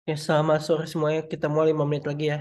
Ya, selamat sore semuanya. Kita mau 5 menit lagi ya.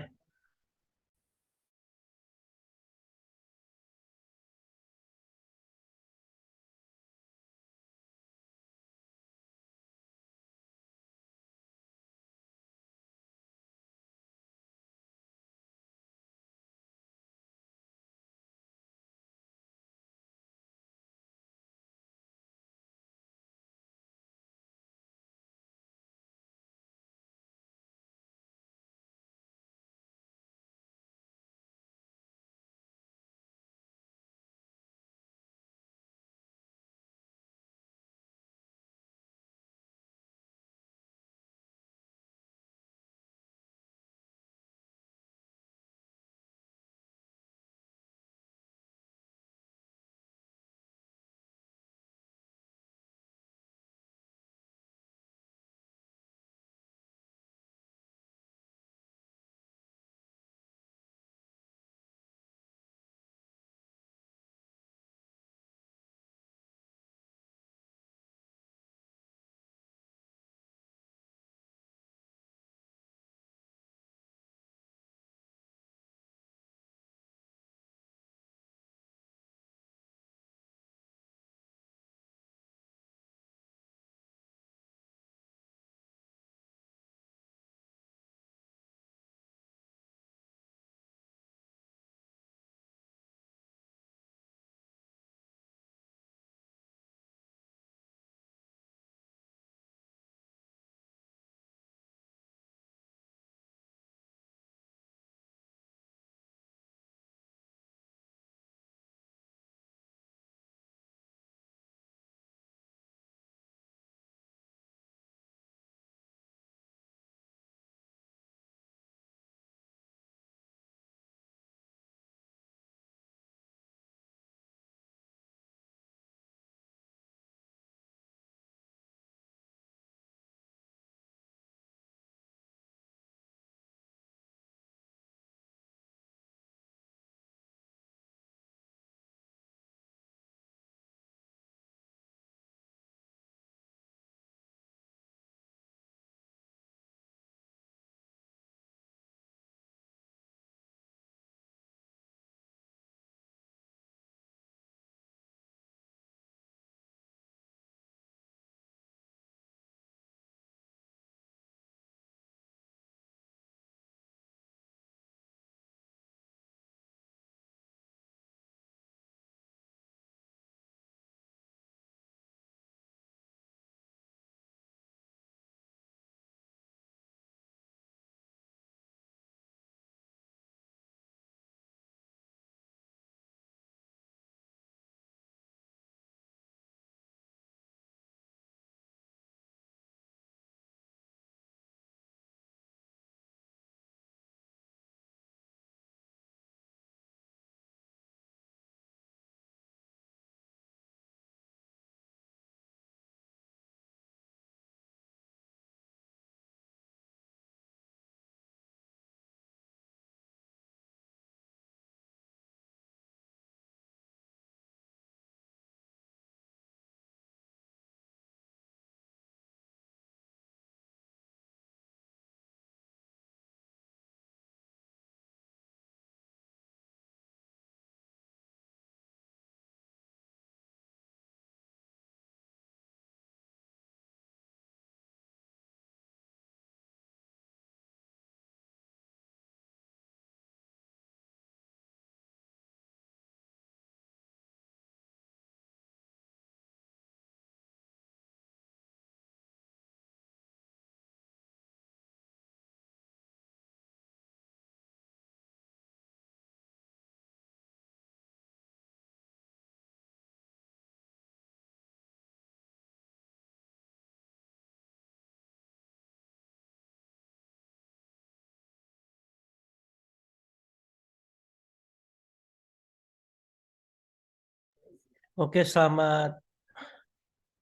Oke, selamat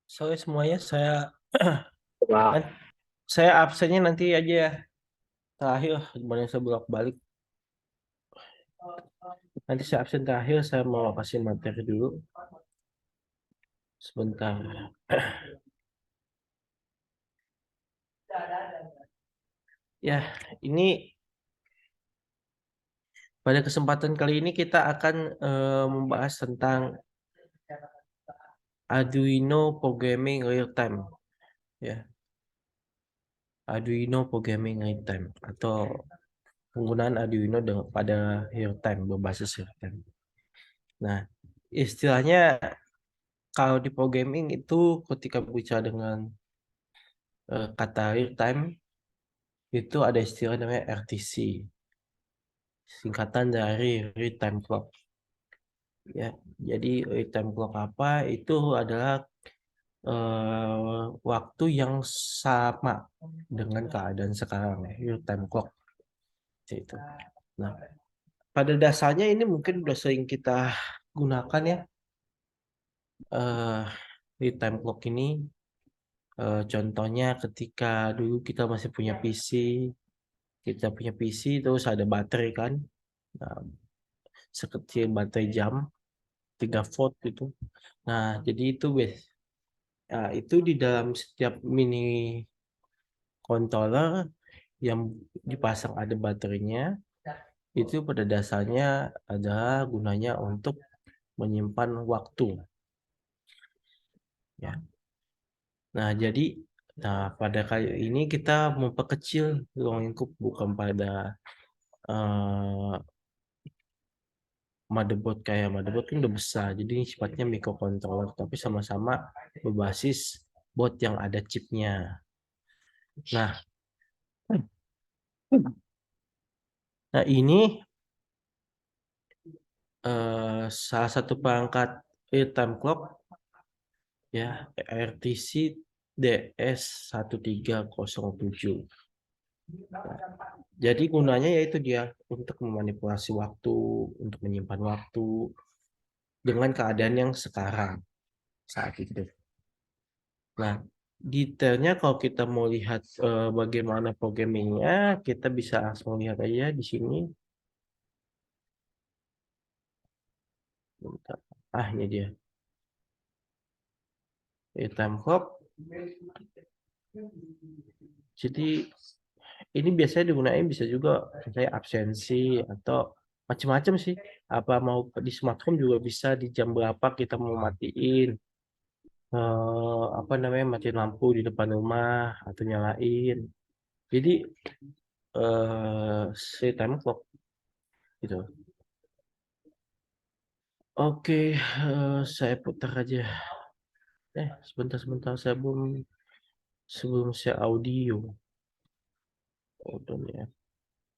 sore semuanya. Wah, nan- saya absennya nanti aja ya. Terakhir, gimana saya bolak-balik. Nanti saya absen terakhir, saya mau kasih materi dulu. Sebentar. Ya, ini pada kesempatan kali ini kita akan membahas tentang Arduino Programming Real Time, ya. Arduino Programming Real Time atau penggunaan Arduino pada real time, berbasis real time. Nah, istilahnya kalau di programming itu ketika bicara dengan kata real time itu ada istilah namanya RTC, singkatan dari real time clock. Ya, jadi real time clock apa? Itu adalah waktu yang sama dengan keadaan sekarang, real time clock itu. Nah, pada dasarnya ini mungkin udah sering kita gunakan ya, real time clock ini. Contohnya ketika dulu kita masih punya PC, terus ada baterai kan, nah, sekecil baterai jam 3 volt gitu. Nah, jadi itu nah, itu di dalam setiap mini controller yang dipasang ada baterainya, itu pada dasarnya adalah gunanya untuk menyimpan waktu, ya. Nah, jadi pada kali ini kita memperkecil ruang lingkup, bukan pada eh, motherboard kan udah besar, jadi ini sifatnya microcontroller tapi sama-sama berbasis board yang ada chipnya. Nah, ini salah satu perangkat real time clock, ya, RTC DS1307. Jadi gunanya yaitu dia untuk memanipulasi waktu, untuk menyimpan waktu dengan keadaan yang sekarang saat itu. Nah, detailnya kalau kita mau lihat bagaimana programmingnya, kita bisa langsung lihat aja di sini. Bentar. Ini dia. Time clock. Jadi ini biasanya digunakan bisa juga saya absensi atau macam-macam sih. Apa mau di smart home juga bisa, di jam berapa kita mau matiin apa namanya, matiin lampu di depan rumah atau nyalain. Jadi si time clock gitu. Oke, saya putar aja. Sebentar, saya sebelum saya audio. Udah ya,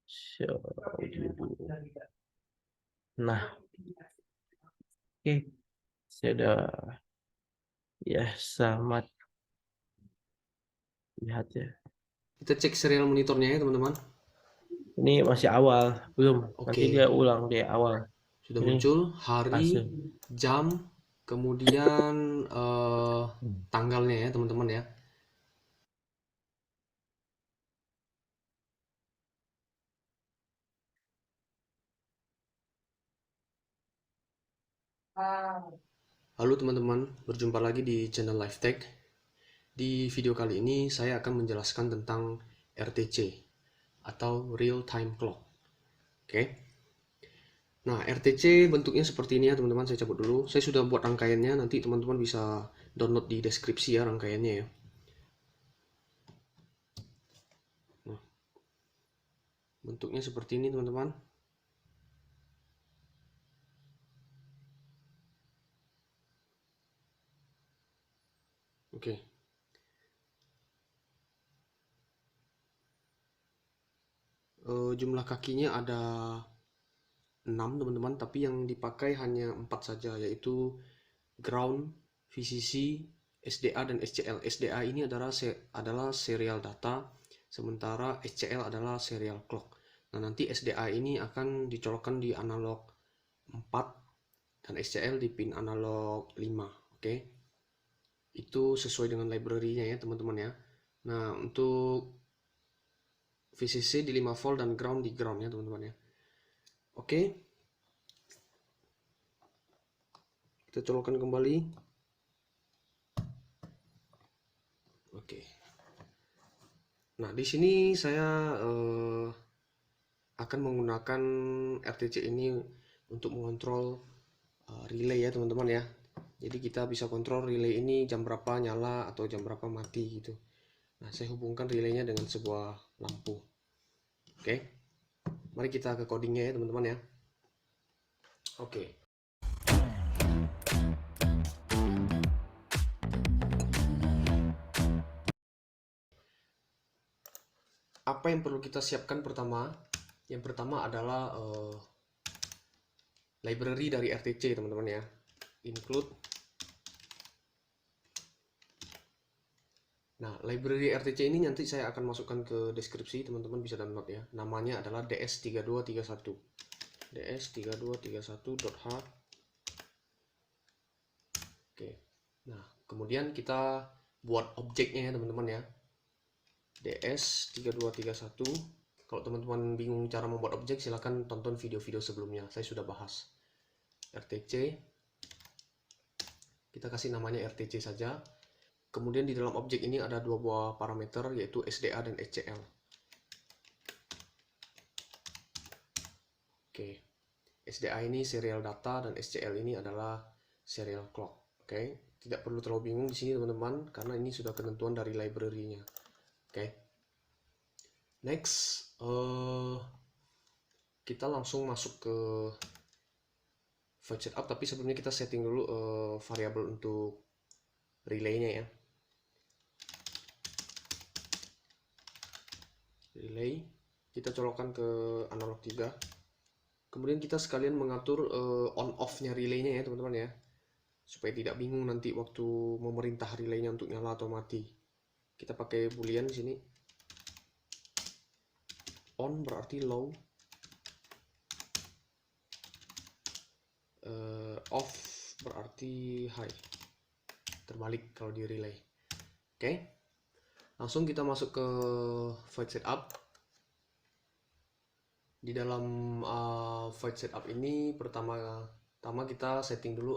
saya audio dulu. Nah, oke, saya udah, ya, selamat lihat ya. Kita cek serial monitornya ya teman-teman. Ini masih awal, belum. Nanti Oke. dia ulang di awal. Sudah Ini muncul hari, hasil. jam, kemudian tanggalnya ya teman-teman ya. Halo teman-teman, berjumpa lagi di channel LifeTech. Di video kali ini saya akan menjelaskan tentang RTC atau Real Time Clock. Oke. Nah, RTC bentuknya seperti ini ya teman-teman. Saya cabut dulu. Saya sudah buat rangkaiannya, nanti teman-teman bisa download di deskripsi ya rangkaiannya ya. Nah, bentuknya seperti ini teman-teman. Oke. Jumlah kakinya ada 6 teman-teman, tapi yang dipakai hanya 4 saja, yaitu ground, VCC, SDA dan SCL. SDA ini adalah serial data, sementara SCL adalah serial clock. Nah, nanti SDA ini akan dicolokkan di analog 4 dan SCL di pin analog 5. Oke. Itu sesuai dengan library-nya ya, teman-teman ya. Nah, untuk VCC di 5 volt dan ground di ground ya, teman-teman ya. Oke. Kita colokkan kembali. Oke. Nah, di sini saya akan menggunakan RTC ini untuk mengontrol relay ya teman-teman ya. Jadi kita bisa kontrol relay ini jam berapa nyala atau jam berapa mati gitu. Nah, saya hubungkan relaynya dengan sebuah lampu. Oke, mari kita ke codingnya ya teman-teman ya. Oke. Apa yang perlu kita siapkan pertama? Yang pertama adalah library dari RTC teman-teman ya. Include. Nah, library RTC ini nanti saya akan masukkan ke deskripsi, teman-teman bisa download ya. Namanya adalah ds3231. ds3231.h. Oke. Nah, kemudian kita buat objeknya ya teman-teman ya. ds3231. Kalau teman-teman bingung cara membuat objek, silahkan tonton video-video sebelumnya. Saya sudah bahas. RTC. Kita kasih namanya RTC saja. Kemudian di dalam objek ini ada dua buah parameter, yaitu SDA dan SCL. Oke. SDA ini serial data dan SCL ini adalah serial clock. Oke. Tidak perlu terlalu bingung di sini teman-teman, karena ini sudah ketentuan dari library-nya. Oke. Next, kita langsung masuk ke void setup, tapi sebelumnya kita setting dulu variabel untuk relay-nya ya. Relay kita colokkan ke analog 3. Kemudian kita sekalian mengatur on off-nya relay-nya ya teman-teman ya, supaya tidak bingung nanti waktu memerintah relay-nya untuk nyala atau mati. Kita pakai boolean di sini. On berarti low, off berarti high, terbalik kalau di relay. Oke. Langsung kita masuk ke void setup. Di dalam void setup ini pertama kita setting dulu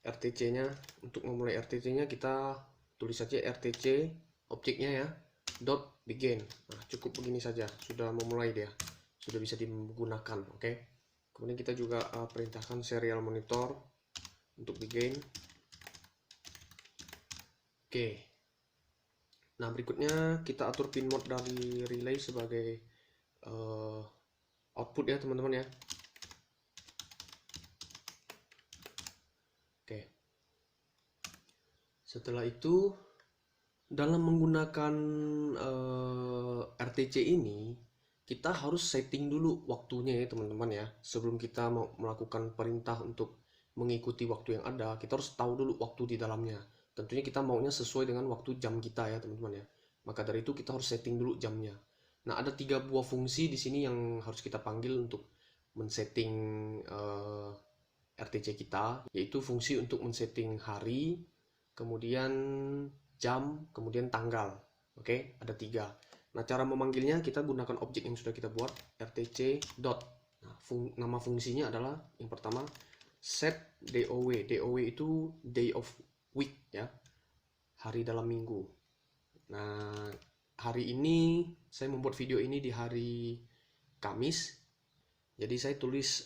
RTC-nya. Untuk memulai RTC-nya kita tulis saja RTC objeknya ya, dot begin. Nah, cukup begini saja, sudah memulai dia, sudah bisa digunakan. Oke. Kemudian kita juga perintahkan serial monitor untuk begin. Oke. Nah, berikutnya kita atur pin mode dari relay sebagai output ya teman-teman ya. Oke. Setelah itu, dalam menggunakan RTC ini, kita harus setting dulu waktunya ya teman-teman ya. Sebelum kita mau melakukan perintah untuk mengikuti waktu yang ada, kita harus tahu dulu waktu di dalamnya. Tentunya kita maunya sesuai dengan waktu jam kita ya teman-teman ya. Maka dari itu kita harus setting dulu jamnya. Nah, ada 3 buah fungsi di sini yang harus kita panggil untuk men-setting RTC kita, yaitu fungsi untuk men-setting hari, kemudian jam, kemudian tanggal. Oke, ada 3. Nah, cara memanggilnya kita gunakan objek yang sudah kita buat, RTC dot. Nah, nama fungsinya adalah yang pertama set DOW. DOW itu day of week ya, hari dalam minggu. Nah, hari ini saya membuat video ini di hari Kamis, jadi saya tulis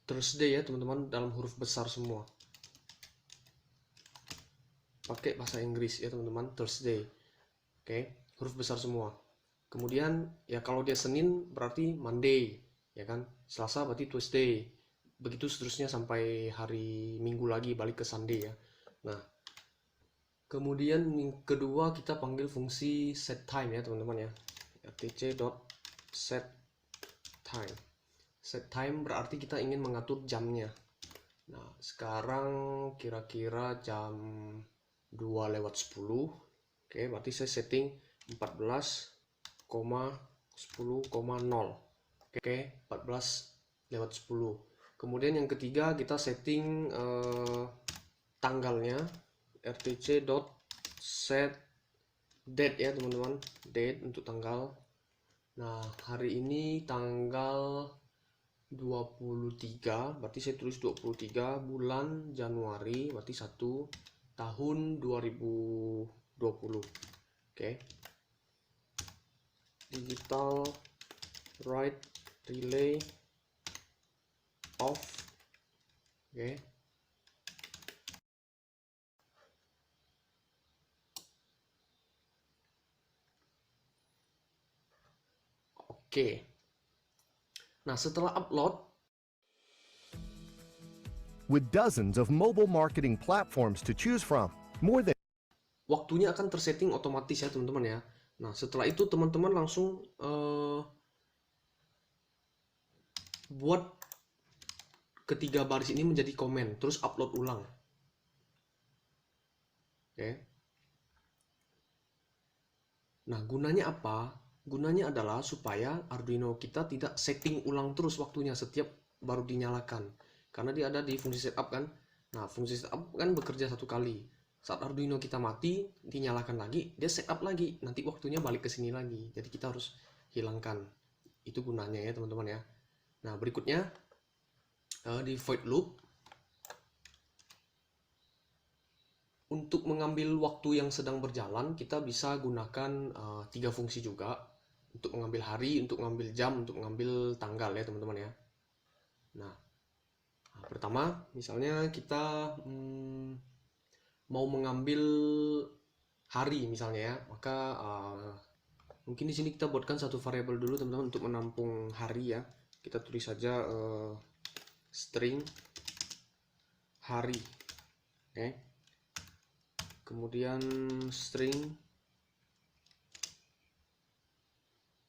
Thursday ya teman-teman, dalam huruf besar semua, pakai bahasa Inggris ya teman-teman, Thursday. Oke, huruf besar semua. Kemudian ya kalau dia Senin berarti Monday ya kan, Selasa berarti Tuesday, begitu seterusnya sampai hari Minggu lagi balik ke Sunday ya. Nah, kemudian yang kedua kita panggil fungsi set time ya teman-teman ya, rtc.set time. Set time berarti kita ingin mengatur jamnya. Nah, sekarang kira-kira jam 2:10. Oke, berarti saya setting 14,10,0. Oke, 14:10. Kemudian yang ketiga kita setting tanggalnya, rtc.set date ya teman-teman, date untuk tanggal. Nah, hari ini tanggal 23, berarti saya tulis 23 bulan Januari, berarti 1 tahun 2020. Oke. Digital write relay off. Oke. Oke. Nah, setelah upload, With dozens of mobile marketing platforms to choose from, more than waktunya akan tersetting otomatis ya teman-teman ya. Nah, setelah itu teman-teman langsung buat ketiga baris ini menjadi komen, terus upload ulang. Oke. Nah, gunanya apa? Gunanya adalah supaya Arduino kita tidak setting ulang terus waktunya setiap baru dinyalakan. Karena dia ada di fungsi setup kan. Nah, fungsi setup kan bekerja satu kali. Saat Arduino kita mati, dinyalakan lagi, dia setup lagi. Nanti waktunya balik ke sini lagi. Jadi kita harus hilangkan. Itu gunanya ya teman-teman ya. Nah, berikutnya di void loop. Untuk mengambil waktu yang sedang berjalan, kita bisa gunakan tiga fungsi juga. Untuk mengambil hari, untuk mengambil jam, untuk mengambil tanggal ya teman-teman ya. Nah, pertama misalnya kita mau mengambil hari misalnya ya, maka mungkin di sini kita buatkan satu variabel dulu teman-teman untuk menampung hari ya. Kita tulis saja string hari. Oke. Kemudian string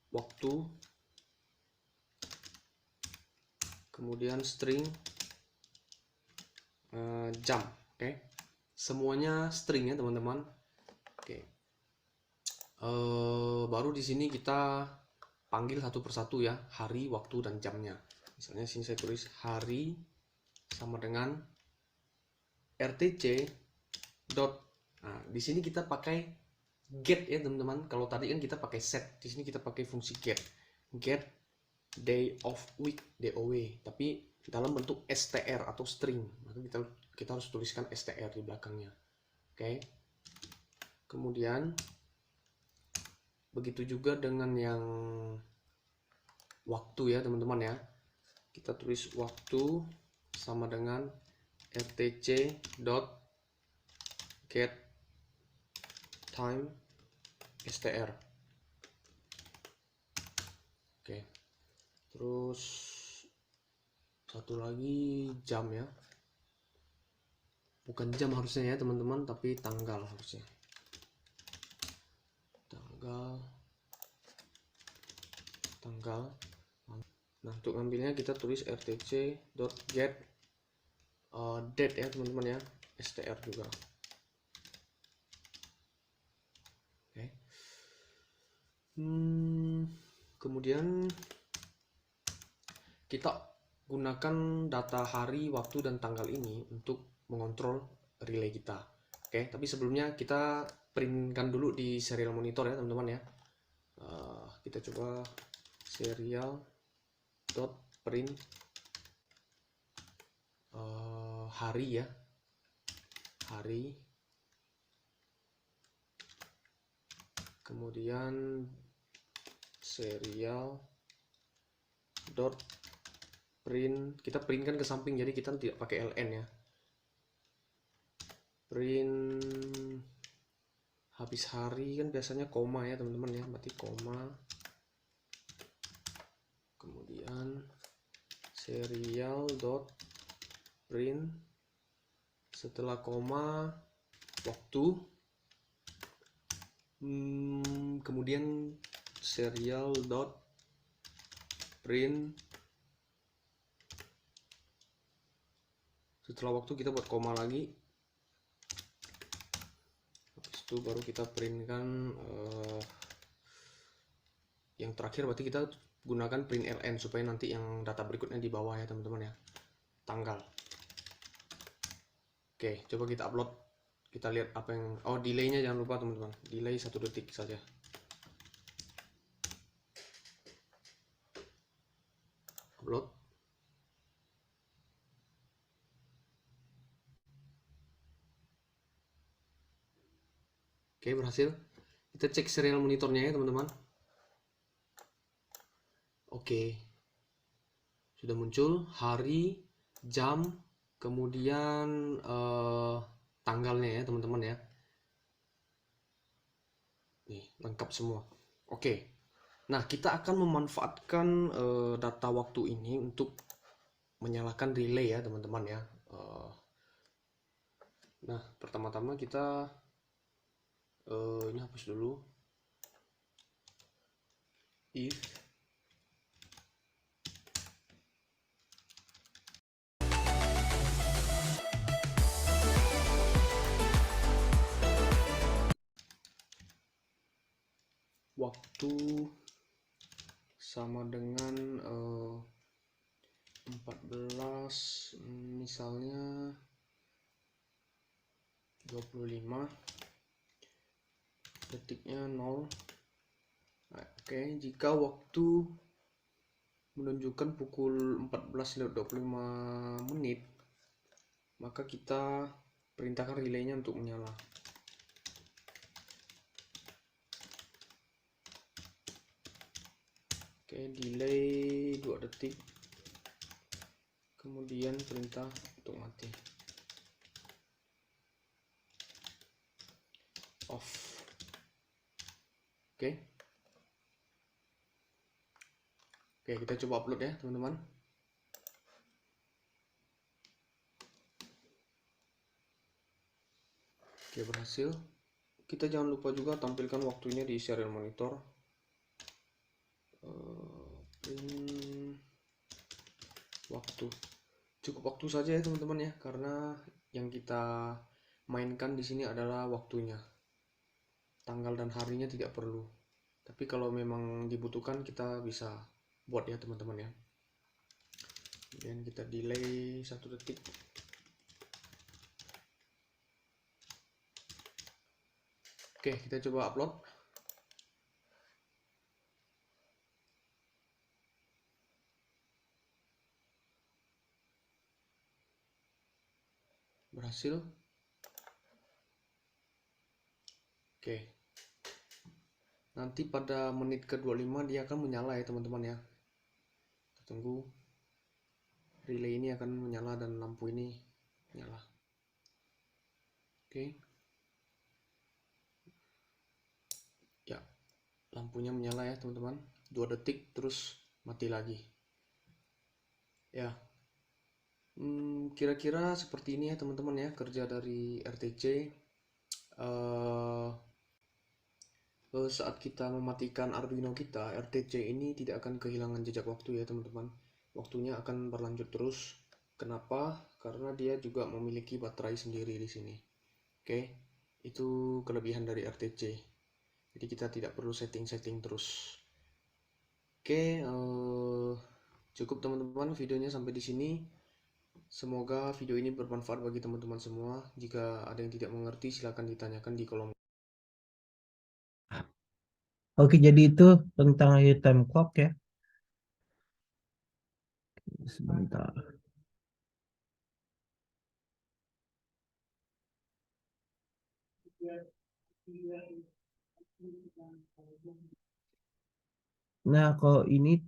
waktu, kemudian string jam. Oke. Semuanya string ya teman-teman. Oke. Baru di sini kita panggil satu persatu ya, hari, waktu, dan jamnya. Misalnya sini saya tulis hari sama dengan rtc dot. Nah, di sini kita pakai get ya teman-teman. Kalau tadi kan kita pakai set, di sini kita pakai fungsi get. Get day of week, DOW, tapi dalam bentuk str atau string. Maka kita harus tuliskan str di belakangnya. Oke. Kemudian begitu juga dengan yang waktu ya teman-teman ya. Kita tulis waktu sama dengan rtc dot get time str. Oke. Terus satu lagi jam ya. Bukan jam harusnya ya teman-teman, tapi tanggal harusnya. Tanggal. Nah, untuk ngambilnya kita tulis rtc.get date ya teman-teman ya, str juga. Oke. Kemudian kita gunakan data hari, waktu, dan tanggal ini untuk mengontrol relay kita. Oke, tapi sebelumnya kita printkan dulu di serial monitor ya teman-teman ya. Kita coba serial dot print hari ya, hari, kemudian serial dot print, kita printkan ke samping, jadi kita tidak pakai ln ya. Print habis hari kan biasanya koma ya teman-teman ya, berarti koma, kemudian serial dot print setelah koma waktu, kemudian serial dot print setelah waktu kita buat koma lagi, habis itu baru kita printkan yang terakhir, berarti kita gunakan print ln supaya nanti yang data berikutnya di bawah ya teman-teman ya, tanggal. Oke, coba kita upload, kita lihat apa yang, delaynya jangan lupa teman-teman, delay 1 detik saja. Upload. Oke, berhasil. Kita cek serial monitornya ya teman-teman. Oke, sudah muncul hari, jam, kemudian tanggalnya ya teman-teman ya. Nih, lengkap semua. Oke. Nah, kita akan memanfaatkan data waktu ini untuk menyalakan relay ya teman-teman ya. Nah, pertama-tama kita ini hapus dulu. If waktu sama dengan 14, misalnya 25, detiknya 0. Nah, oke, jika waktu menunjukkan pukul 14:25, maka kita perintahkan relaynya untuk menyala. Oke, delay 2 detik, kemudian perintah untuk mati. Off. Oke. Oke, kita coba upload ya teman-teman. Oke, berhasil. Kita jangan lupa juga tampilkan waktunya di serial monitor. Print waktu. Cukup waktu saja ya teman-teman ya, karena yang kita mainkan di sini adalah waktunya. Tanggal dan harinya tidak perlu. Tapi kalau memang dibutuhkan kita bisa buat ya teman-teman ya. Kemudian kita delay 1 detik. Oke, kita coba upload. Berhasil. Oke. Nanti pada menit ke-25 dia akan menyala ya teman-teman ya. Kita tunggu. Relay ini akan menyala dan lampu ini menyala. Oke. Ya, lampunya menyala ya teman-teman. 2 detik terus mati lagi. Ya. Kira-kira seperti ini ya teman-teman ya kerja dari RTC. Saat kita mematikan Arduino kita, RTC ini tidak akan kehilangan jejak waktu ya teman-teman. Waktunya akan berlanjut terus. Kenapa? Karena dia juga memiliki baterai sendiri di sini. Oke, itu kelebihan dari RTC. Jadi kita tidak perlu setting-setting terus. Oke, cukup teman-teman videonya sampai di sini. Semoga video ini bermanfaat bagi teman-teman semua. Jika ada yang tidak mengerti, silahkan ditanyakan di kolom. Oke, jadi itu tentang time clock ya. Sebentar. Nah, kalau ini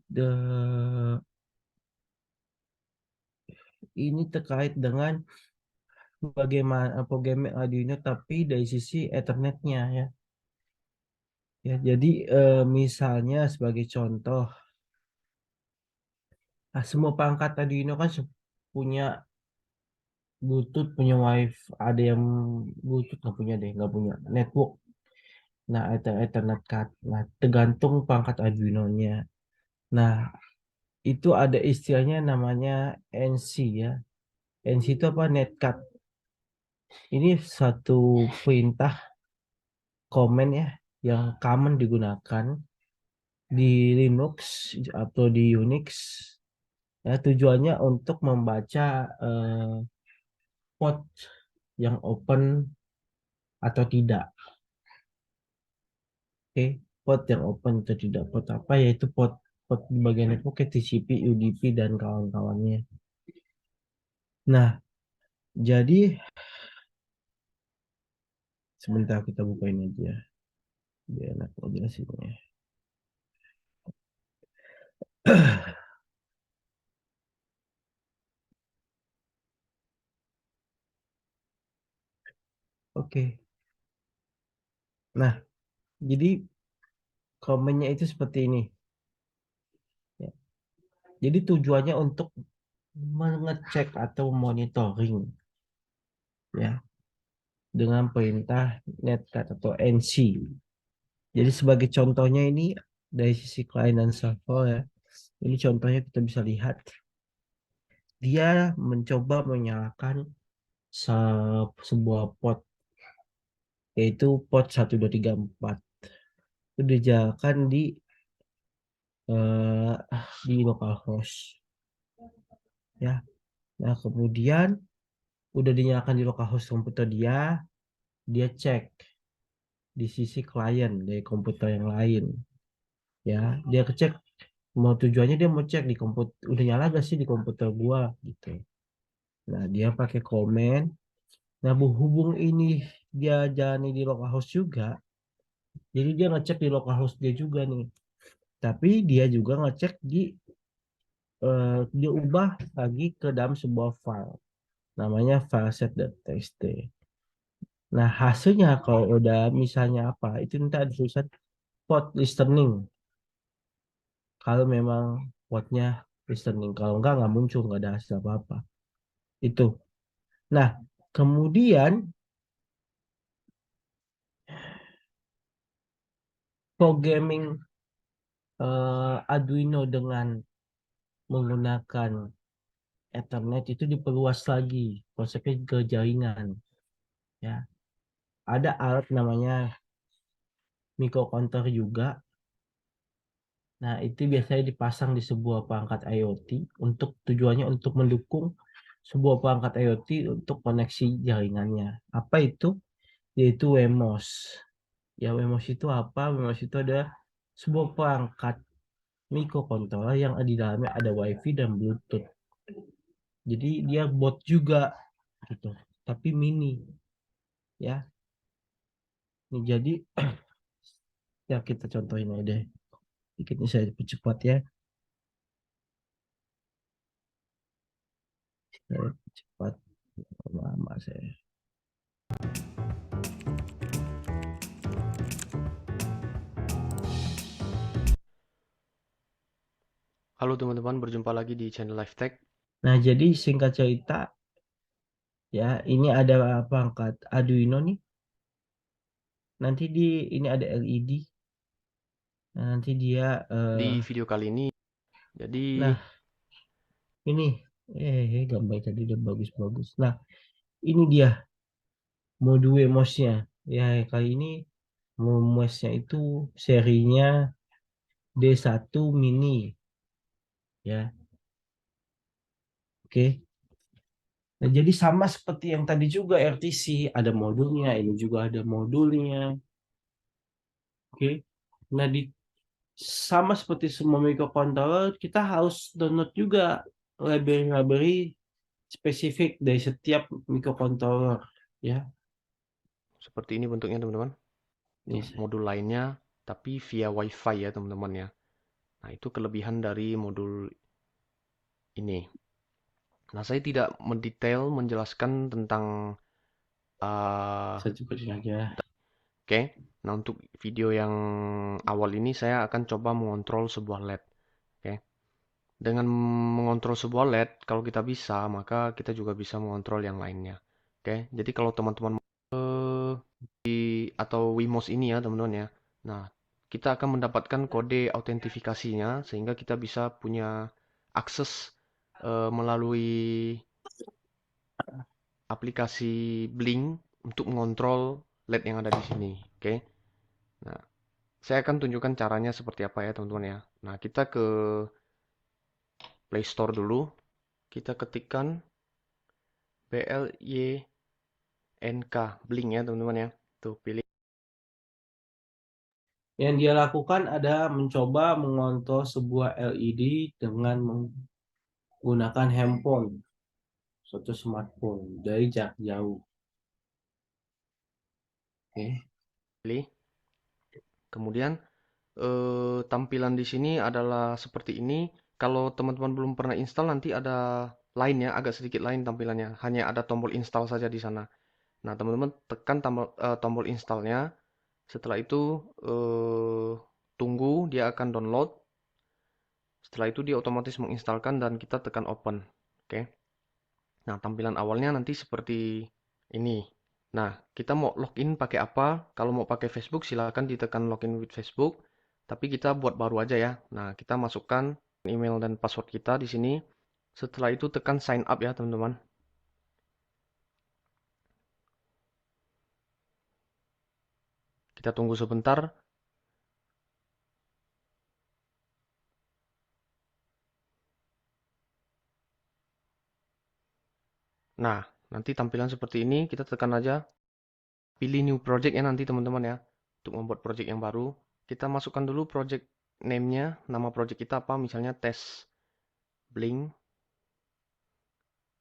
terkait dengan bagaimana programming Arduino tapi dari sisi Ethernetnya ya. Ya, jadi misalnya sebagai contoh, semua perangkat Arduino kan punya Bluetooth, punya Wi-Fi, ada yang Bluetooth nggak punya deh, nggak punya network. Nah, Ethernet card. Nah, tergantung perangkat Arduino-nya. Nah, itu ada istilahnya namanya NC ya. NC itu apa? Netcard. Ini satu perintah komen ya yang common digunakan di Linux atau di Unix. Ya, tujuannya untuk membaca port yang open atau tidak. Oke, port yang open atau tidak. Port apa? Yaitu port port di bagian network TCP, UDP dan kawan-kawannya. Nah, jadi sebentar kita buka ini aja. biar enak ngejelasinnya. Oke. Nah, jadi komennya itu seperti ini. Ya. Jadi tujuannya untuk mengecek atau monitoring ya dengan perintah netcat atau NC. Jadi sebagai contohnya ini dari sisi client dan server ya. Ini contohnya kita bisa lihat dia mencoba menyalakan sebuah port yaitu port 1234. Itu dijalankan eh, di localhost ya. Nah, kemudian udah dinyalakan di localhost komputer dia cek di sisi klien dari komputer yang lain ya. Dia cek mau tujuannya dia mau cek di komputer udah nyala gak sih di komputer gua gitu. Nah, dia pakai komen. Nah, berhubung ini dia jalani di localhost juga, jadi dia ngecek di localhost dia juga nih. Tapi dia juga ngecek dia ubah lagi ke dalam sebuah file namanya fileset.txt. Nah, hasilnya kalau udah misalnya apa, itu nanti ada tulisan port listening. Kalau memang portnya listening, kalau nggak muncul, nggak ada hasil apa-apa. Itu. Nah, kemudian programming Arduino dengan menggunakan Ethernet itu diperluas lagi konsepnya ke jaringan. Ya, ada alat namanya microcontroller juga. Nah, itu biasanya dipasang di sebuah perangkat IoT untuk tujuannya untuk mendukung sebuah perangkat IoT untuk koneksi jaringannya. Apa itu? Yaitu WMOS. Ya, WMOS itu apa? WMOS itu adalah sebuah perangkat microcontroller yang di dalamnya ada WiFi dan Bluetooth. Jadi dia bot juga gitu, tapi mini ya. Ini jadi ya kita contohin aja deh. Dikit ini saya percepat ya. Saya percepat lama saya. Halo teman-teman, berjumpa lagi di channel LiveTech. Nah, jadi singkat cerita ya, ini ada perangkat Arduino nih. Nanti ini ada LED. Nah, nanti dia Di video kali ini, jadi nah, ini gambar tadi udah bagus-bagus. Nah, ini dia modul MOS-nya. Ya, kali ini MOS-nya itu serinya D1 mini ya. Oke. Nah, jadi sama seperti yang tadi juga RTC, ada modulnya, ini juga ada modulnya. Oke. Nah, sama seperti semua microcontroller, kita harus download juga library-library spesifik dari setiap microcontroller ya. seperti ini bentuknya teman-teman. Ini Modul lainnya, tapi via WiFi ya teman-teman ya. Nah, itu kelebihan dari modul ini. Nah, saya tidak mendetail menjelaskan tentang saya coba aja. Oke. Nah, untuk video yang awal ini saya akan coba mengontrol sebuah LED. Oke. Dengan mengontrol sebuah LED, kalau kita bisa, maka kita juga bisa mengontrol yang lainnya. Oke. Jadi kalau teman-teman atau Wimos ini ya, teman-teman ya. Nah, kita akan mendapatkan kode autentifikasinya sehingga kita bisa punya akses melalui aplikasi Blink untuk mengontrol LED yang ada di sini. Oke. Nah, saya akan tunjukkan caranya seperti apa ya teman-teman ya. Nah, kita ke Play Store dulu. Kita ketikkan BLYNK Blink ya teman-teman ya. Tuh pilih. Yang dia lakukan ada mencoba mengontrol sebuah LED dengan menggunakan handphone, suatu smartphone dari jarak jauh. Oke. Pilih. Kemudian tampilan di sini adalah seperti ini. Kalau teman-teman belum pernah install, nanti ada lain ya, agak sedikit lain tampilannya. Hanya ada tombol install saja di sana. Nah, teman-teman tekan tombol installnya. Setelah itu tunggu dia akan download. Setelah itu dia otomatis menginstalkan dan kita tekan open. Oke. Nah, tampilan awalnya nanti seperti ini. Nah, kita mau login pakai apa? Kalau mau pakai Facebook, silakan ditekan login with Facebook. Tapi kita buat baru aja ya. Nah, kita masukkan email dan password kita di sini. Setelah itu tekan sign up ya, teman-teman. Kita tunggu sebentar. Nah, nanti tampilan seperti ini. Kita tekan aja. Pilih new project ya nanti teman-teman ya. Untuk membuat project yang baru. Kita masukkan dulu project name-nya. Nama project kita apa? Misalnya test Blink.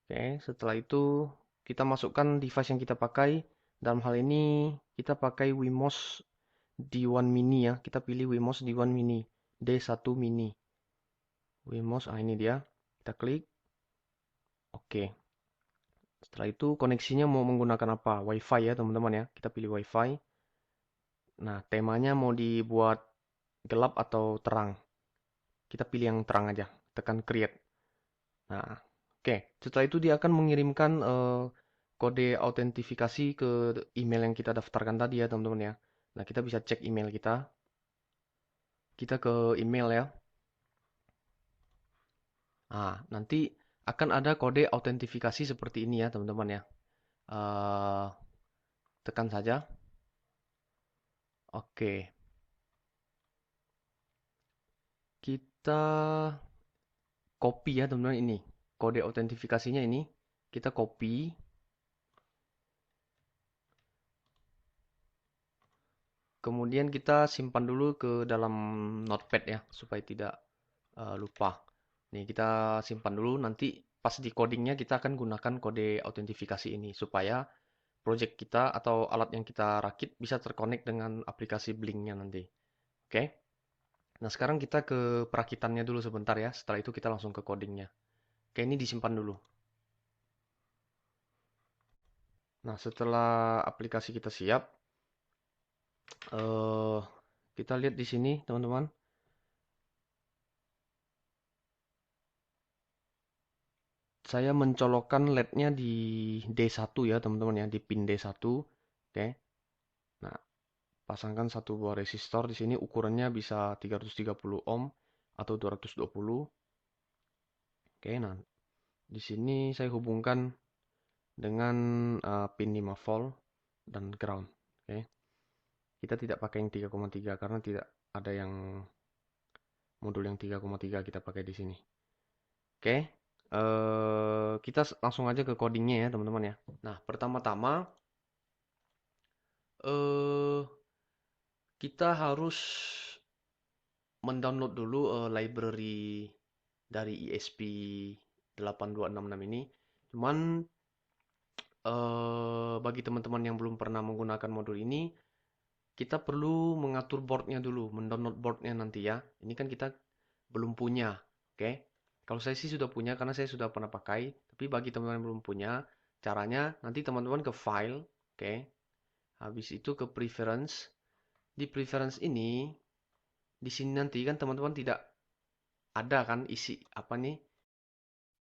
Oke, setelah itu kita masukkan device yang kita pakai. Dalam hal ini kita pakai Wemos D1 Mini ya. Kita pilih Wemos D1 Mini. D1 Mini. Wemos, ini dia. Kita klik. Oke. Setelah itu koneksinya mau menggunakan apa? Wi-Fi ya teman-teman ya. Kita pilih Wi-Fi. Nah, temanya mau dibuat gelap atau terang. Kita pilih yang terang aja. Tekan create. Nah, oke. Setelah itu dia akan mengirimkan kode autentifikasi ke email yang kita daftarkan tadi ya teman-teman ya. Nah, kita bisa cek email kita. Kita ke email ya. Nah, nanti akan ada kode autentifikasi seperti ini ya teman-teman ya. Tekan saja. Oke. Kita copy ya teman-teman ini. Kode autentifikasinya ini. Kita copy. Kemudian kita simpan dulu ke dalam notepad ya. Supaya tidak lupa. Nih kita simpan dulu. Nanti pas di codingnya kita akan gunakan kode autentifikasi ini. Supaya project kita atau alat yang kita rakit bisa terkonek dengan aplikasi Blinknya nanti. Oke. Nah sekarang kita ke perakitannya dulu sebentar ya. Setelah itu kita langsung ke codingnya. Oke, ini disimpan dulu. Nah setelah aplikasi kita siap, kita lihat di sini teman-teman. Saya mencolokkan LED-nya di D1 ya teman-teman ya, di pin D1. Oke. Nah, pasangkan satu buah resistor di sini, ukurannya bisa 330 ohm atau 220. Oke, nah di sini saya hubungkan dengan pin 5 volt dan ground. Oke. Kita tidak pakai yang 3,3 karena tidak ada yang modul yang 3,3 kita pakai di sini. Oke. Kita langsung aja ke codingnya ya teman-teman ya. Nah, pertama-tama kita harus mendownload dulu library dari ESP8266 ini. Cuman bagi teman-teman yang belum pernah menggunakan modul ini, kita perlu mengatur boardnya dulu, mendownload boardnya nanti ya. Ini kan kita belum punya, oke? Kalau saya sih sudah punya karena saya sudah pernah pakai. Tapi bagi teman-teman yang belum punya, caranya nanti teman-teman ke file, oke? Habis itu ke preference. Di preference ini, di sini nanti kan teman-teman tidak ada kan isi apa nih?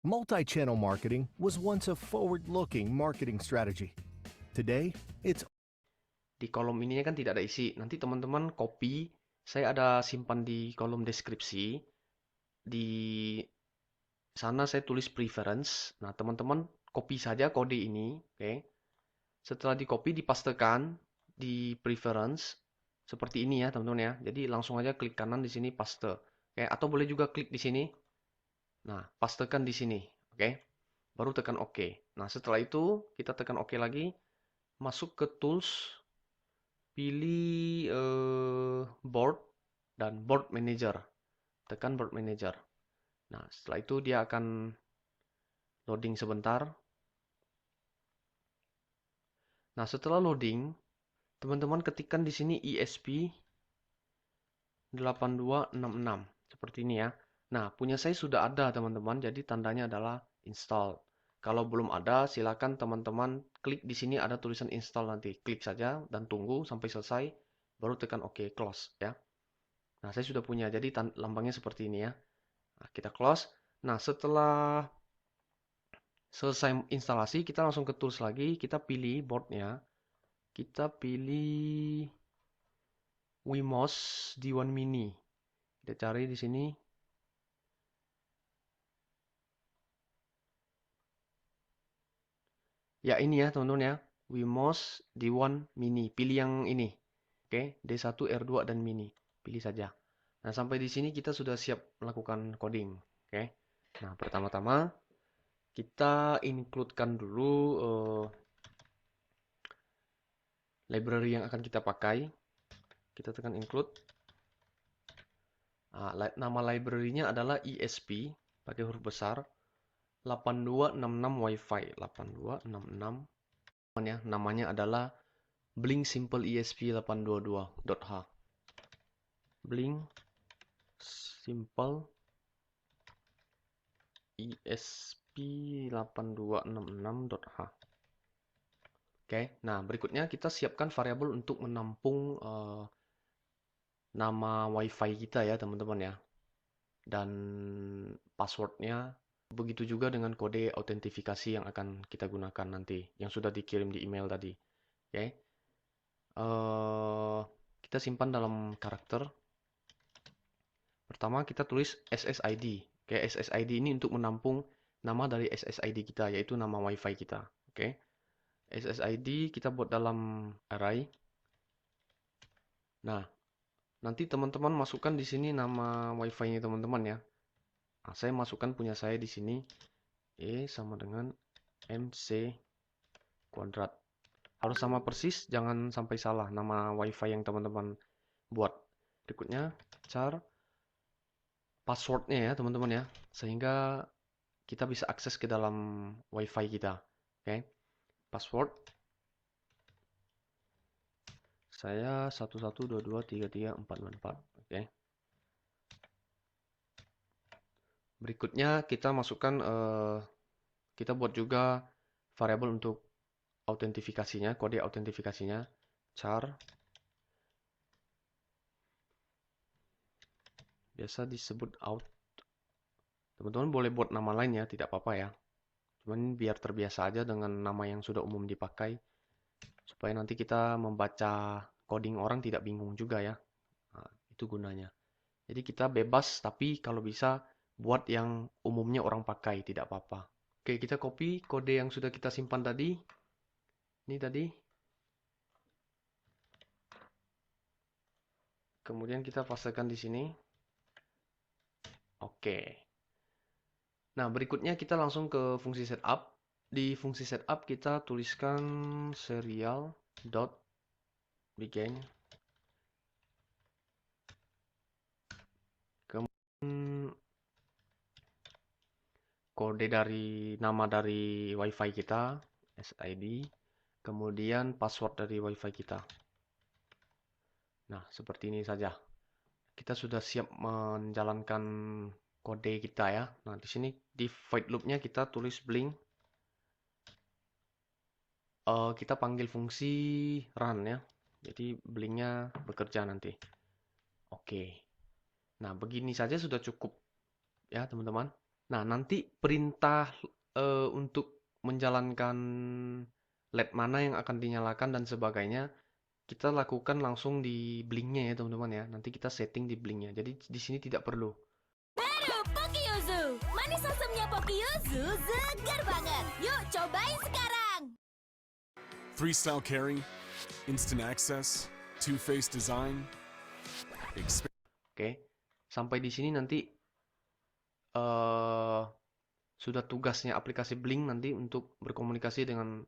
Multi-channel marketing was once a forward-looking marketing strategy. Today, it's Di kolom ininya kan tidak ada isi. Nanti teman-teman copy. Saya ada simpan di kolom deskripsi. Di sana saya tulis preference. Nah, teman-teman copy saja kode ini. Oke. Setelah di copy, dipastekan di preference. Seperti ini ya, teman-teman ya. Jadi langsung aja klik kanan di sini paste. Oke. Atau boleh juga klik di sini. Nah, pastekan di sini. Oke. Baru tekan OK. Nah, setelah itu kita tekan OK lagi. Masuk ke tools. Pilih board dan board manager. Tekan board manager. Nah, setelah itu dia akan loading sebentar. Nah, setelah loading, teman-teman ketikkan di sini ESP 8266 seperti ini ya. Nah, punya saya sudah ada teman-teman, jadi tandanya adalah install. Kalau belum ada, silakan teman-teman klik di sini ada tulisan install nanti. Klik saja dan tunggu sampai selesai, baru tekan OK, close ya. Nah, saya sudah punya, jadi lambangnya seperti ini ya. Nah, kita close. Nah, setelah selesai instalasi, kita langsung ke tools lagi, kita pilih boardnya. Kita pilih Wemos D1 Mini. Kita cari di sini. Ya ini ya teman-teman ya. Wemos D1 Mini. Pilih yang ini. Oke, D1, R2 dan Mini. Pilih saja. Nah, sampai di sini kita sudah siap melakukan coding. Oke. Nah, pertama-tama kita include-kan dulu library yang akan kita pakai. Kita tekan include. Nah, nama library-nya adalah ESP pakai huruf besar 8266 Wi-Fi 8266 ya. Namanya adalah Blink Simple ESP822.h. Blink Simple ESP8266.h. Oke, nah berikutnya kita siapkan variabel untuk menampung nama Wi-Fi kita ya teman-teman ya. Dan passwordnya. Begitu juga dengan kode autentifikasi yang akan kita gunakan nanti, yang sudah dikirim di email tadi. Oke. Kita simpan dalam karakter. Pertama kita tulis SSID. Oke, SSID ini untuk menampung nama dari SSID kita, yaitu nama WiFi kita. Oke. SSID kita buat dalam array. Nah, nanti teman-teman masukkan di sini nama WiFi-nya teman-teman ya. Nah, saya masukkan punya saya di sini. E sama dengan MC kuadrat. Harus sama persis, jangan sampai salah nama WiFi yang teman-teman buat. Berikutnya, char passwordnya ya teman-teman ya. Sehingga kita bisa akses ke dalam WiFi kita. Oke. Password. Saya 11223344. Oke. Berikutnya kita masukkan, kita buat juga variabel untuk autentifikasinya, kode autentifikasinya, char. Biasa disebut out. Teman-teman boleh buat nama lain ya, tidak apa-apa ya. Cuman biar terbiasa aja dengan nama yang sudah umum dipakai. Supaya nanti kita membaca coding orang tidak bingung juga ya. Nah, itu gunanya. Jadi kita bebas, tapi kalau bisa buat yang umumnya orang pakai, tidak apa-apa. Oke, kita copy kode yang sudah kita simpan tadi. Ini tadi. Kemudian kita pastekan di sini. Oke. Nah, berikutnya kita langsung ke fungsi setup. Di fungsi setup kita tuliskan serial.begin. Kemudian kode dari nama dari WiFi kita, SID. Kemudian password dari WiFi kita. Nah, seperti ini saja. Kita sudah siap menjalankan kode kita ya. Nah, di sini di void loop-nya kita tulis blink. Kita panggil fungsi run ya. Jadi blink-nya bekerja nanti. Oke. Nah, begini saja sudah cukup ya, teman-teman. Nah, nanti perintah untuk menjalankan LED mana yang akan dinyalakan dan sebagainya kita lakukan langsung di blink-nya ya, teman-teman ya. Nanti kita setting di blink-nya. Jadi di sini tidak perlu. Baru Pokiyuzu, manis asamnya Pokiyuzu segar banget. Yuk cobain sekarang. 3-style carry, instant access, two-face design. Oke, sampai di sini nanti sudah tugasnya aplikasi Blink nanti untuk berkomunikasi dengan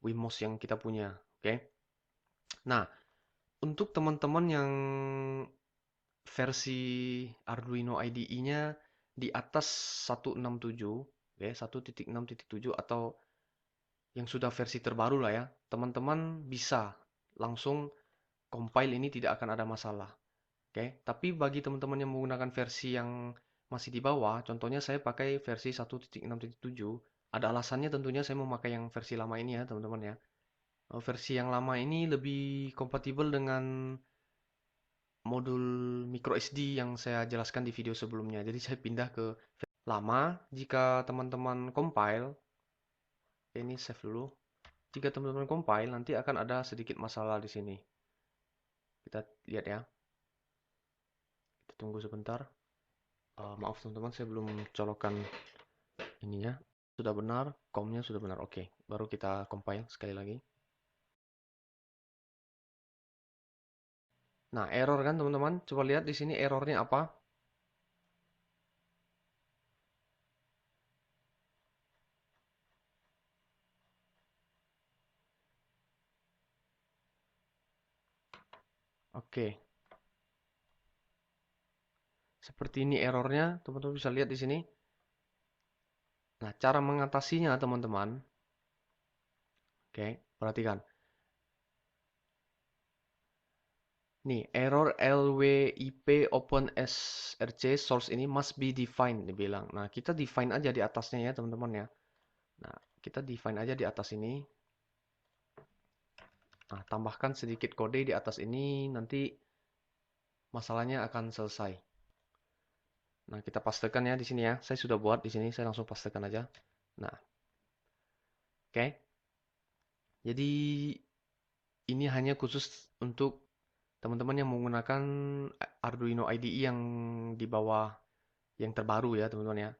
Wemos yang kita punya. Oke. Nah, untuk teman-teman yang versi Arduino IDE-nya di atas 167, ya 1.6.7 atau yang sudah versi terbaru lah ya, teman-teman bisa langsung compile ini, tidak akan ada masalah. Oke, tapi bagi teman-teman yang menggunakan versi yang masih di bawah, contohnya saya pakai versi 1.6.7, ada alasannya tentunya saya memakai yang versi lama ini ya, teman-teman ya. Versi yang lama ini lebih kompatibel dengan modul micro SD yang saya jelaskan di video sebelumnya. Jadi saya pindah ke versi lama. Jika teman-teman compile, ini save dulu. Jika teman-teman compile, nanti akan ada sedikit masalah di sini. Kita lihat ya. Kita tunggu sebentar. Maaf teman-teman, saya belum colokkan ininya. Sudah benar, COM-nya sudah benar. Oke, baru kita compile sekali lagi. Nah, error kan teman-teman? Coba lihat di sini errornya apa? Oke. Seperti ini errornya, teman-teman bisa lihat di sini. Nah, cara mengatasinya teman-teman. Oke, perhatikan. Nih, error LWIP open src source ini must be defined dibilang. Nah, kita define aja di atasnya ya, teman-teman ya. Nah, kita define aja di atas ini. Nah, tambahkan sedikit kode di atas ini, nanti masalahnya akan selesai. Nah, kita pastekan ya di sini ya. Saya sudah buat di sini, saya langsung pastekan aja. Nah, oke. Jadi ini hanya khusus untuk teman-teman yang menggunakan Arduino IDE yang di bawah yang terbaru ya, teman-teman ya.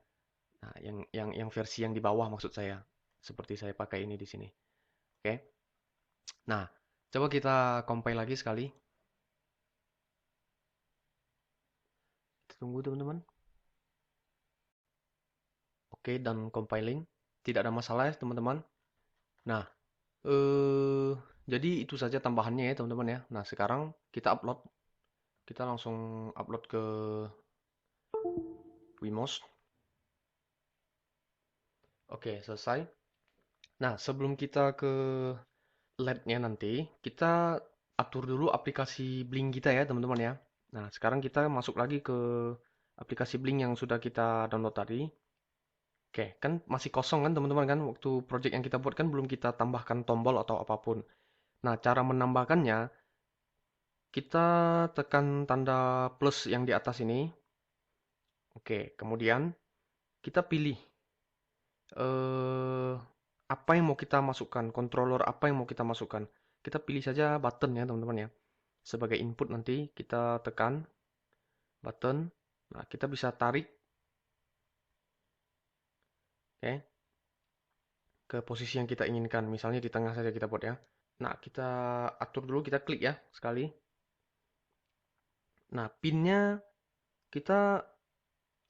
Nah, yang versi yang di bawah maksud saya. Seperti saya pakai ini di sini. Oke. Nah, coba kita compile lagi sekali. Kita tunggu teman-teman. Oke, dan compiling. Tidak ada masalah ya, teman-teman. Nah, jadi itu saja tambahannya ya, teman-teman ya. Nah, sekarang kita upload. Kita langsung upload ke Wemos. Oke, selesai. Nah, sebelum kita ke LED-nya nanti, kita atur dulu aplikasi Blink kita ya, teman-teman ya. Nah, sekarang kita masuk lagi ke aplikasi Blink yang sudah kita download tadi. Oke, kan masih kosong kan teman-teman kan? Waktu project yang kita buat kan belum kita tambahkan tombol atau apapun. Nah, cara menambahkannya, kita tekan tanda plus yang di atas ini. Oke, kemudian kita pilih apa yang mau kita masukkan, controller apa yang mau kita masukkan. Kita pilih saja button ya teman-teman ya. Sebagai input nanti kita tekan button. Nah, kita bisa tarik ke posisi yang kita inginkan. Misalnya di tengah saja kita buat ya. Nah, kita atur dulu, kita klik ya sekali. Nah, pinnya kita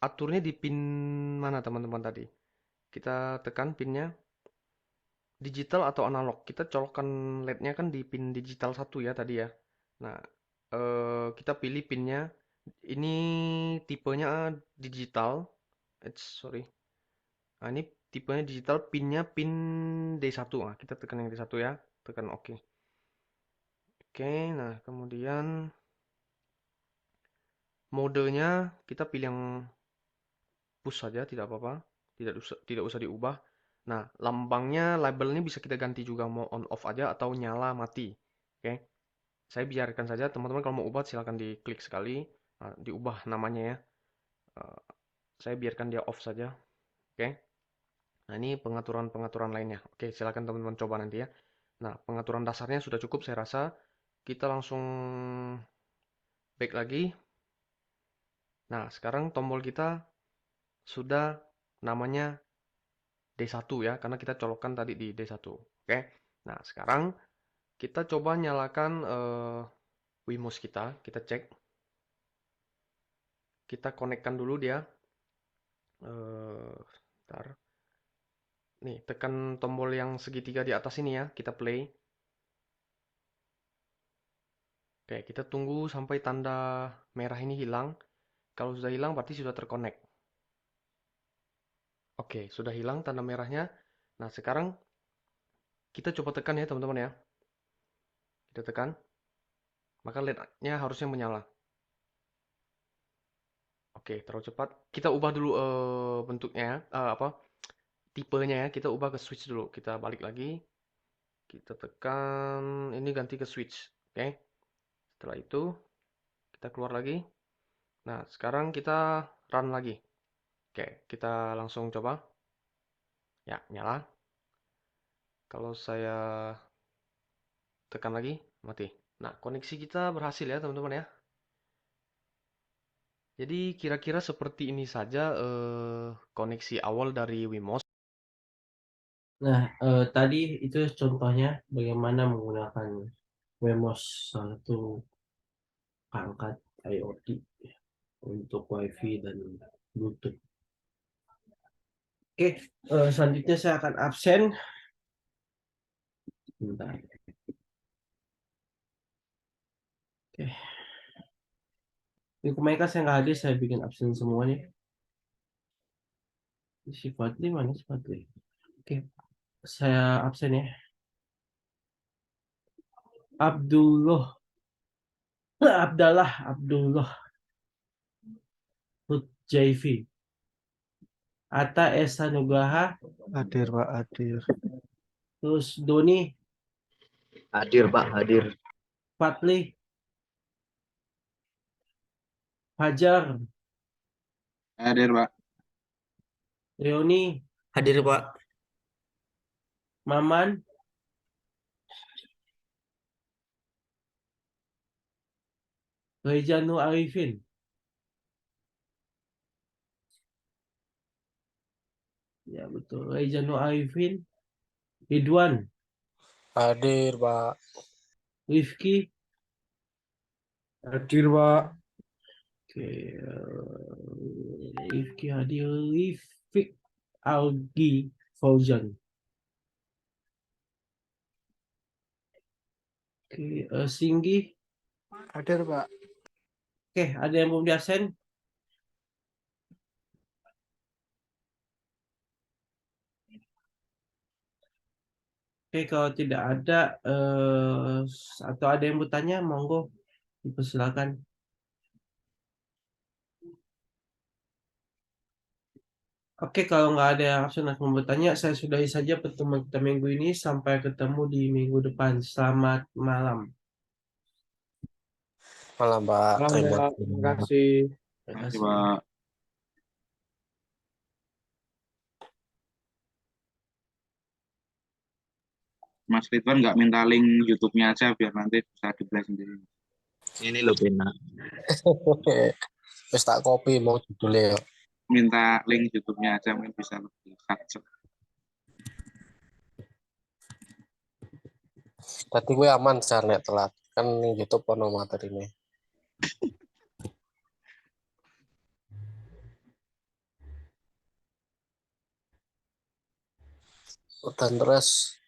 aturnya di pin mana teman-teman tadi. Kita tekan pinnya. Digital atau analog. Kita colokkan LED-nya kan di pin digital 1 ya tadi ya. Nah, kita pilih pinnya. Ini tipenya digital. Sorry. Nah, ini tipenya digital, pinnya pin D1. Nah, kita tekan yang D1 ya. Tekan OK. Oke, nah kemudian modenya kita pilih yang push saja, tidak apa-apa. Tidak usah diubah. Nah, lambangnya, labelnya bisa kita ganti juga, mau on off aja atau nyala mati. Oke. Saya biarkan saja, teman-teman kalau mau ubah silahkan diklik sekali, diubah namanya ya. Saya biarkan dia off saja. Oke. Nah, ini pengaturan-pengaturan lainnya. Oke, silahkan teman-teman coba nanti ya. Nah, pengaturan dasarnya sudah cukup saya rasa. Kita langsung back lagi. Nah, sekarang tombol kita sudah namanya D1 ya, karena kita colokkan tadi di D1. Oke. Nah, sekarang kita coba nyalakan Wemos kita cek. Kita konekkan dulu dia. Bentar. Nih, tekan tombol yang segitiga di atas ini ya, kita play. Oke, kita tunggu sampai tanda merah ini hilang. Kalau sudah hilang berarti sudah terkonek. Oke, sudah hilang tanda merahnya. Nah, sekarang kita coba tekan ya teman-teman ya. Kita tekan. Maka LED-nya harusnya menyala. Oke, terlalu cepat. Kita ubah dulu bentuknya, tipenya ya. Kita ubah ke switch dulu. Kita balik lagi. Kita tekan ini ganti ke switch. Oke. Setelah itu kita keluar lagi. Nah, sekarang kita run lagi. Oke, kita langsung coba. Ya, nyala. Kalau saya tekan lagi, mati. Nah, koneksi kita berhasil ya, teman-teman ya. Jadi kira-kira seperti ini saja koneksi awal dari Wemos. Nah, tadi itu contohnya bagaimana menggunakan Wemos satu perangkat IoT untuk WiFi dan Bluetooth. Oke, selanjutnya saya akan absen. Bentar. Oke. Ini kemarin kan saya nggak hadir, saya bikin absen semua nih. Si Fadli mana si Fadli? Oke, saya absen ya. Abdullah Hudjaifi. Atta Esa Nugraha. Hadir Pak, hadir. Terus Doni, Hadir Pak, hadir. Fadli, Fajar, Hadir Pak. Leoni, Hadir Pak. Maman, Rejanu Arifin. Ya betul, Rejanu Arifin, Ridwan, Hadir Pak. Rifki. Hadir Pak. Oke, Rifki hadir, Rifik Algi Fauzan. Oke, Singgi. Hadir Pak. Oke, ada yang belum di absen? Oke, kalau tidak ada atau ada yang bertanya, monggo dipersilakan. Oke, kalau nggak ada yang absen atau mau bertanya, saya sudahi saja pertemuan kita minggu ini. Sampai ketemu di minggu depan. Selamat malam. Malam Pak. Terima kasih. Terima kasih. Pak. Mas Ridwan nggak minta link YouTube-nya aja biar nanti bisa di-play sendiri. Ini loh Bena. Wis tak copy mau judulnya ya. Minta link YouTube-nya aja mungkin bisa lebih cepat. Tadi gue aman jar nek telat. Kan ning YouTube ono materine. Dan terus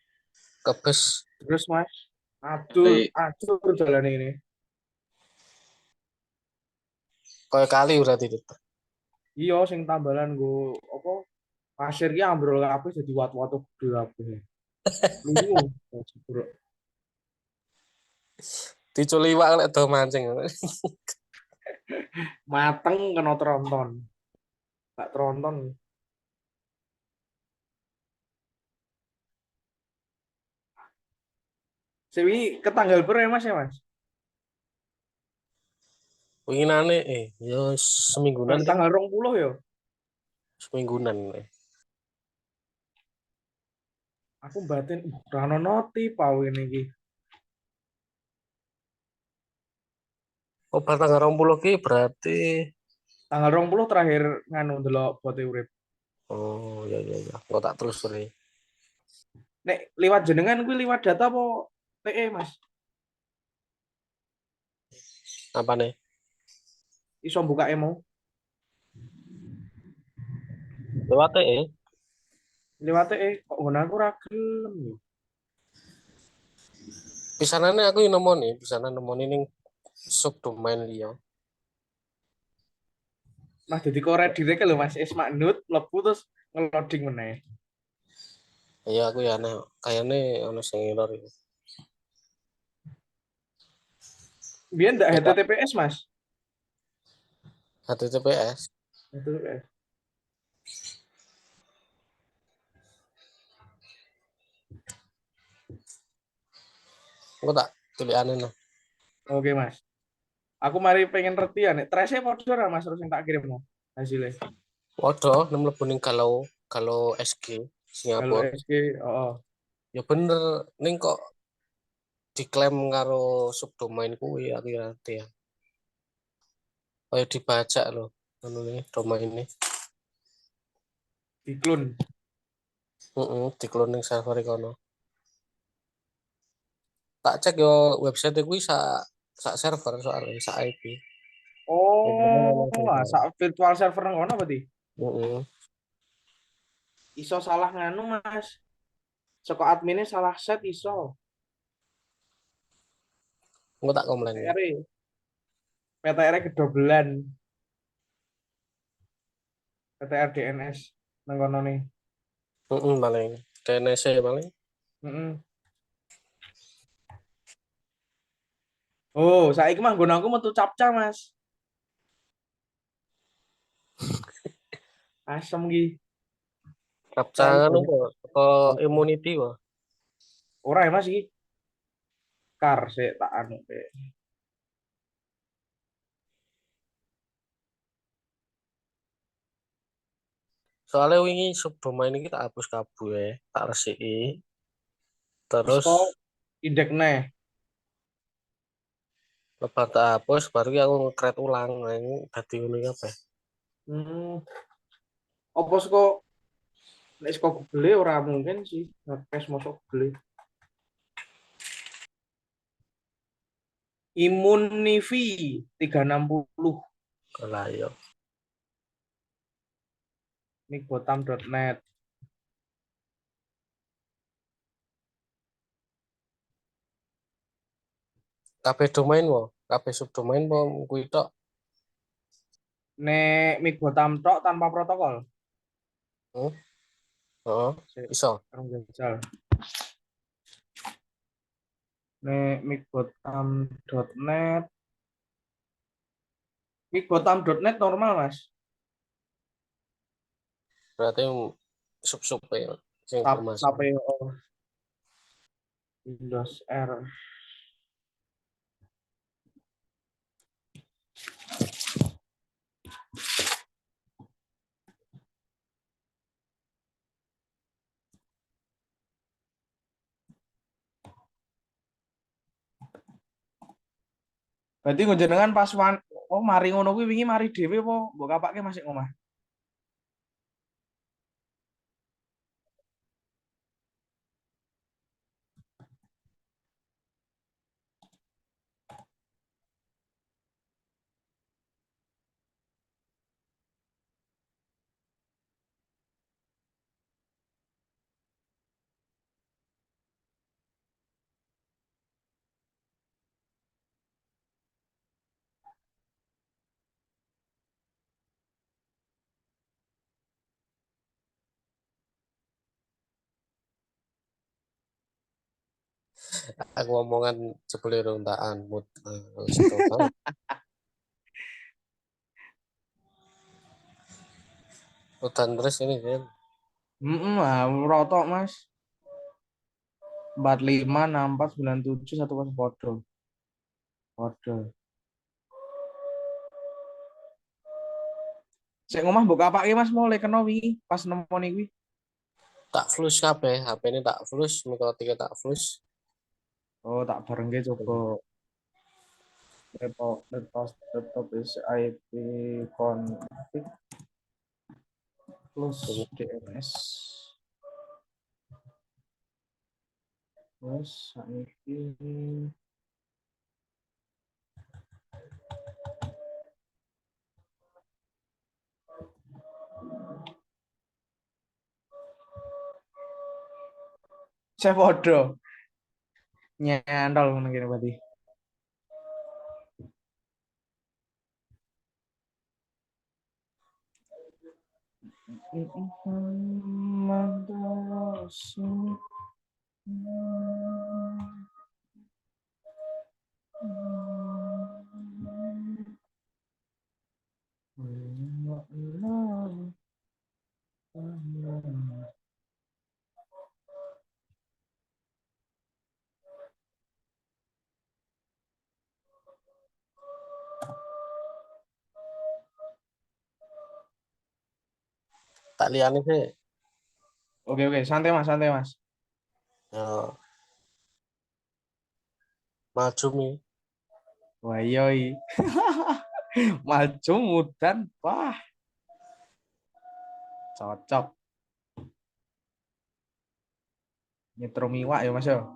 ke bus Terus Mas, atur jalan ini. koyo kali berarti itu. Iya, sing tambalan gue apa? Pasir ki ambrol kabeh jadi wat-wat gede kabeh. Lunyu. Bro. Diculiwak lek do mancing. Mateng kena tronton. Tak tronton. Sewi ke tanggal berapa ya Mas ya Mas? Winginane ya semingguan Berarti tanggal 20 ya. semingguan. Aku batin rano noti pau ini iki. Oh, tanggal 20 ki berarti Tanggal 20 terakhir nganu delok bote urip. oh ya. Kok tak telusuri. Nek liwat jenengan kuwi liwat data apa TE Mas? Apa nih? Iso buka emo. Lewat Liwat TE kok ngono aku ora gelem yo. pisanane aku yang nemoni, pisanan nemoni ning subdomain liya. Nah, jadi korek direk lho Mas Isma Nut mlebu terus ngeloading meneh. Iya aku ya aneh, kayaknya ono sing error itu. Biar ndak HTTPS Mas. HTTPS. Itu Engko tak tulikane no. oke Mas. Aku mari pengen ngerti ya nek trace padha ora Mas terus yang tak kirim no hasilnya. Waduh, nem mlebu ning kalau SG Kalau Singapura. SG oh. Ya bener ning kok diklaim karo subdomain kuwi hati-hati ya. Kayak dibaca loh anu ini domain ini. Diklon. Diklon ning server kono. Tak cek yo website kuwi sak server soalnya sak IP. Oh, sak virtual server nang kono berarti. Heeh. Iso salah nganu Mas. Saka adminnya salah set iso. Engko tak komplain. PTR kedobelan. PTR DNS nang kono nih. Paling DNS paling. Oh, saiki mah nggon aku metu capca, Mas. Asem ki. Capca anu kok immunity kok. Ora ya Mas iki. Kar sik tak anu pe. Soalnya wingi subdomain iki tak hapus kabeh, tak resiki. Terus Isko indekne. lebar tak hapus baru ki aku nge-create ulang ini dadi ngono iki apa. Apa seko nek seko Google ora mungkin sih. Nge-cache mosok Google. Immunivi 360. Lah yo. Migbotam.net. Kabeh domain wo, kabeh subdomain wo kuwi tok. Nek Migbotam tok tanpa protokol. Iso. Jajal. Nek migbotam.net. Migbotam.net normal, Mas. Berarti sub-sub ya sing Tapi informasi. Windows R. Berarti njenengan pas mari ngono kuwi wingi mari dhewe apa mbok kapake masih ngomah? Aku omongan jebule rontaan mood situ banget. Udan terus ini kan. Rotok Mas. 45 64 97 satu pas podo. Podo. Sik ngomah mbok kapake Mas mulai kena wingi pas nemoni kuwi. Tak flush kabeh, HP ini tak flush, mikro 3 tak flush. Oh, tak barengke coba. Laptop is IP config plus DNS. Terus saiki saya podo nyantol ngono kene berarti. Tak liyane sih. Oke, santai Mas, santai Mas. Ya. Maju mi. Wah, yoi. Maju mudan, wah, cocok. Nyetrum iwak ya Mas ya.